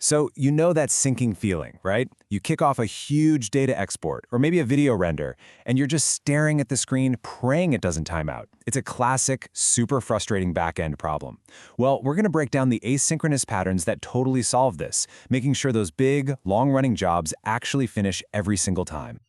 So you know that sinking feeling, right? You kick off a huge data export or maybe a video render, and you're just staring at the screen praying it doesn't time out. It's a classic, super frustrating back-end problem. Well, we're going to break down the asynchronous patterns that totally solve this, making sure those big, long-running jobs actually finish every single time.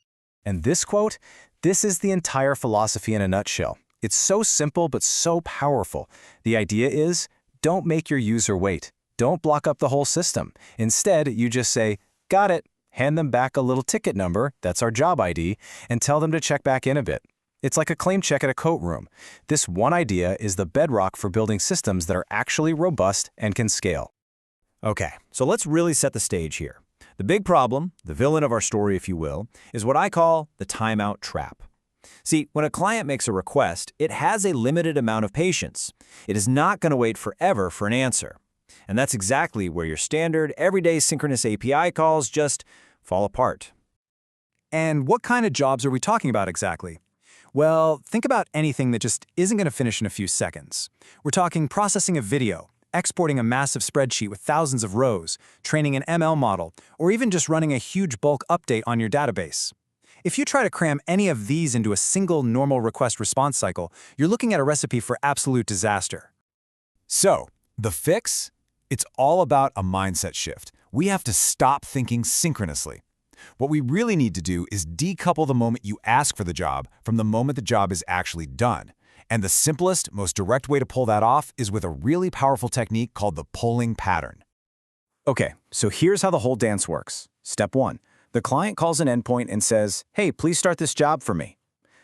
And this quote, this is the entire philosophy in a nutshell. It's so simple but so powerful. The idea is, don't make your user wait. Don't block up the whole system. Instead, you just say, got it, hand them back a little ticket number, that's our job ID, and tell them to check back in a bit. It's like a claim check at a coat room. This one idea is the bedrock for building systems that are actually robust and can scale. Okay, so let's really set the stage here. The big problem, the villain of our story if you will, is what I call the timeout trap. See, when a client makes a request, it has a limited amount of patience. It is not going to wait forever for an answer. And that's exactly where your standard, everyday synchronous API calls just fall apart. And what kind of jobs are we talking about exactly? Well, think about anything that just isn't going to finish in a few seconds. We're talking processing a video, exporting a massive spreadsheet with thousands of rows, training an ML model, or even just running a huge bulk update on your database. If you try to cram any of these into a single normal request-response cycle, you're looking at a recipe for absolute disaster. So, the fix? It's all about a mindset shift. We have to stop thinking synchronously. What we really need to do is decouple the moment you ask for the job from the moment the job is actually done. And the simplest, most direct way to pull that off is with a really powerful technique called the polling pattern. Okay, so here's how the whole dance works. Step 1. The client calls an endpoint and says, hey, please start this job for me.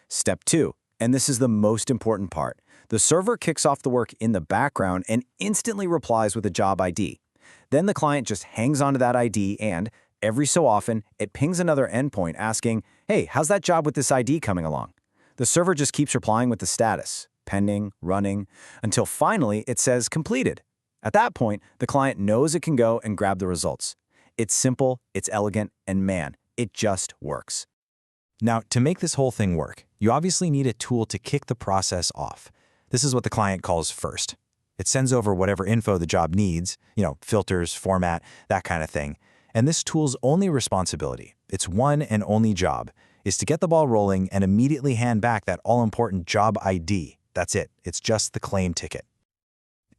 Step 2, and this is the most important part. The server kicks off the work in the background and instantly replies with a job ID. Then the client just hangs onto that ID and, every so often, it pings another endpoint asking, hey, how's that job with this ID coming along? The server just keeps replying with the status, pending, running, until finally it says completed. At that point, the client knows it can go and grab the results. It's simple, it's elegant, and man, it just works. Now, to make this whole thing work, you obviously need a tool to kick the process off. This is what the client calls first. It sends over whatever info the job needs, filters, format, that kind of thing. And this tool's only responsibility, its one and only job, is to get the ball rolling and immediately hand back that all-important job ID. That's it. It's just the claim ticket.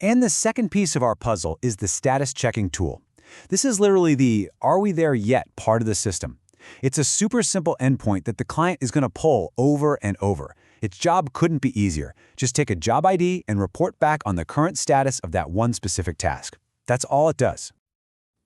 And the second piece of our puzzle is the status checking tool. This is literally the "are we there yet" part of the system. It's a super simple endpoint that the client is going to poll over and over. Its job couldn't be easier. Just take a job ID and report back on the current status of that one specific task. That's all it does.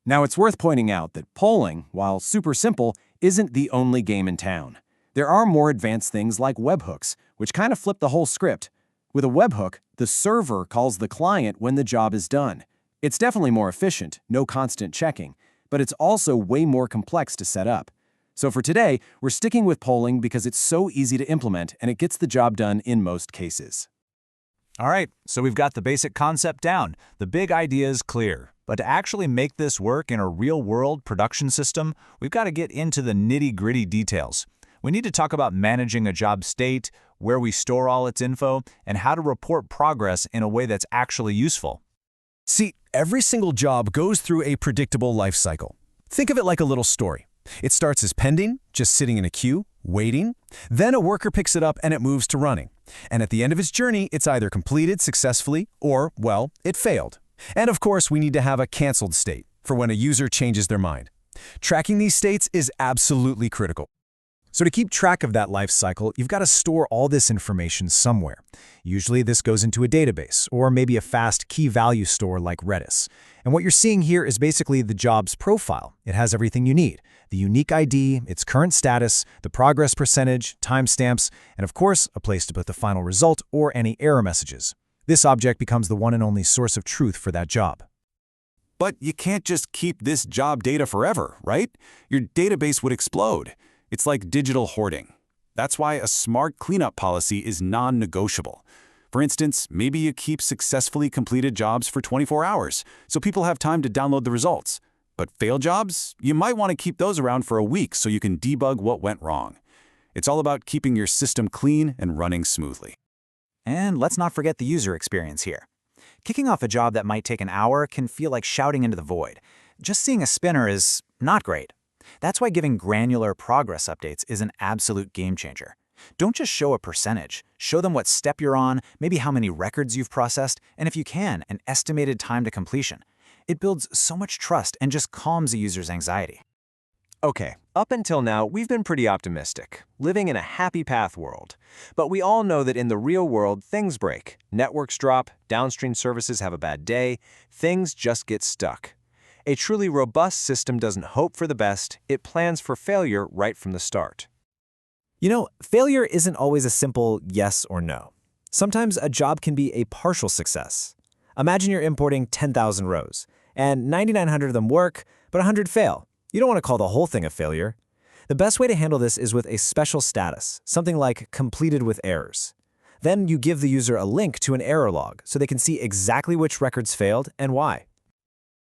Now, it's worth pointing out that polling, while super simple, isn't the only game in town. There are more advanced things like webhooks, which kind of flip the whole script. With a webhook, the server calls the client when the job is done. It's definitely more efficient, no constant checking, but it's also way more complex to set up. So for today, we're sticking with polling because it's so easy to implement and it gets the job done in most cases. All right, so we've got the basic concept down. The big idea is clear. But to actually make this work in a real-world production system, we've got to get into the nitty-gritty details. We need to talk about managing a job state, where we store all its info, and how to report progress in a way that's actually useful. See, every single job goes through a predictable life cycle. Think of it like a little story. It starts as pending, just sitting in a queue, waiting. Then a worker picks it up and it moves to running. And at the end of its journey, it's either completed successfully or, well, it failed. And of course, we need to have a canceled state for when a user changes their mind. Tracking these states is absolutely critical. So to keep track of that life cycle, you've got to store all this information somewhere. Usually this goes into a database or maybe a fast key value store like Redis. And what you're seeing here is basically the job's profile. It has everything you need: the unique ID, its current status, the progress percentage, timestamps, and of course, a place to put the final result or any error messages. This object becomes the one and only source of truth for that job. But you can't just keep this job data forever, right? Your database would explode. It's like digital hoarding. That's why a smart cleanup policy is non-negotiable. For instance, maybe you keep successfully completed jobs for 24 hours, so people have time to download the results. But failed jobs? You might want to keep those around for a week so you can debug what went wrong. It's all about keeping your system clean and running smoothly. And let's not forget the user experience here. Kicking off a job that might take an hour can feel like shouting into the void. just seeing a spinner is not great. That's why giving granular progress updates is an absolute game changer. Don't just show a percentage. Show them what step you're on, maybe how many records you've processed, and if you can, an estimated time to completion. It builds so much trust and just calms a user's anxiety. Okay, up until now, we've been pretty optimistic, living in a happy path world. But we all know that in the real world, things break. Networks drop, downstream services have a bad day, things just get stuck. A truly robust system doesn't hope for the best, it plans for failure right from the start. You know, failure isn't always a simple yes or no. Sometimes a job can be a partial success. Imagine you're importing 10,000 rows, and 9,900 of them work, but 100 fail. You don't want to call the whole thing a failure. The best way to handle this is with a special status, something like completed with errors. Then you give the user a link to an error log so they can see exactly which records failed and why.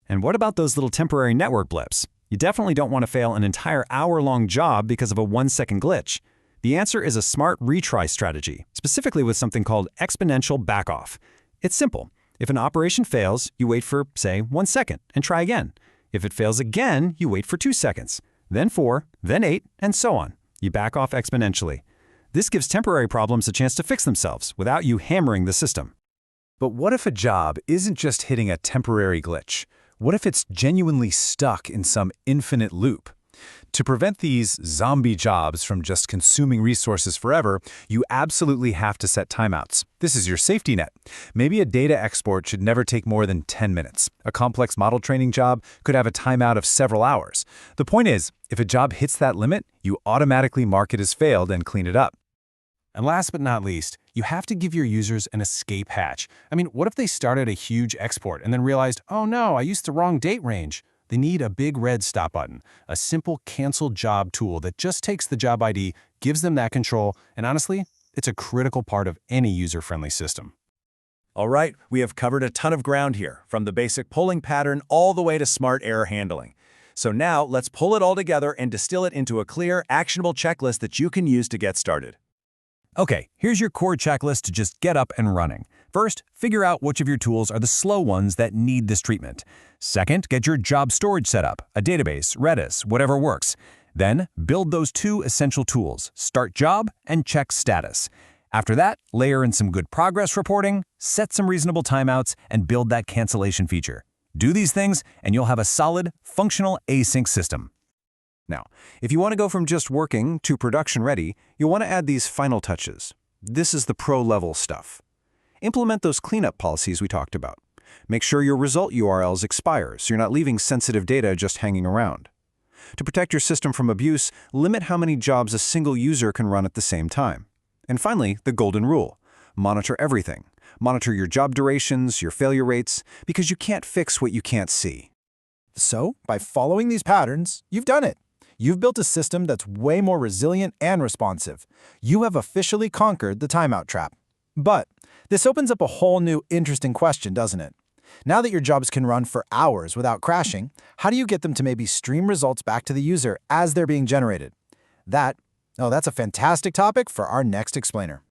And what about those little temporary network blips? You definitely don't want to fail an entire hour-long job because of a 1-second glitch. The answer is a smart retry strategy, specifically with something called exponential backoff. It's simple. If an operation fails, you wait for, say, 1 second and try again. If it fails again, you wait for 2 seconds, then 4, then 8, and so on. You back off exponentially. This gives temporary problems a chance to fix themselves without you hammering the system. But what if a job isn't just hitting a temporary glitch? What if it's genuinely stuck in some infinite loop? To prevent these zombie jobs from just consuming resources forever, you absolutely have to set timeouts. This is your safety net. Maybe a data export should never take more than 10 minutes. A complex model training job could have a timeout of several hours. The point is, if a job hits that limit, you automatically mark it as failed and clean it up. And last but not least, you have to give your users an escape hatch. I mean, what if they started a huge export and then realized, oh no, I used the wrong date range? They need a big red stop button, a simple cancel job tool that just takes the job ID, gives them that control, and honestly, it's a critical part of any user-friendly system. All right, we have covered a ton of ground here, from the basic polling pattern all the way to smart error handling. So now let's pull it all together and distill it into a clear, actionable checklist that you can use to get started. Okay, here's your core checklist to just get up and running. First, figure out which of your tools are the slow ones that need this treatment. Second, get your job storage set up, a database, Redis, whatever works. Then, build those 2 essential tools, start job and check status. After that, layer in some good progress reporting, set some reasonable timeouts, and build that cancellation feature. Do these things, and you'll have a solid, functional async system. Now, if you want to go from just working to production ready, you'll want to add these final touches. This is the pro-level stuff. Implement those cleanup policies we talked about. Make sure your result URLs expire so you're not leaving sensitive data just hanging around. To protect your system from abuse, limit how many jobs a single user can run at the same time. And finally, the golden rule. Monitor everything. Monitor your job durations, your failure rates, because you can't fix what you can't see. So, by following these patterns, you've done it. You've built a system that's way more resilient and responsive. You have officially conquered the timeout trap. But this opens up a whole new interesting question, doesn't it? Now that your jobs can run for hours without crashing, how do you get them to maybe stream results back to the user as they're being generated? That's a fantastic topic for our next explainer.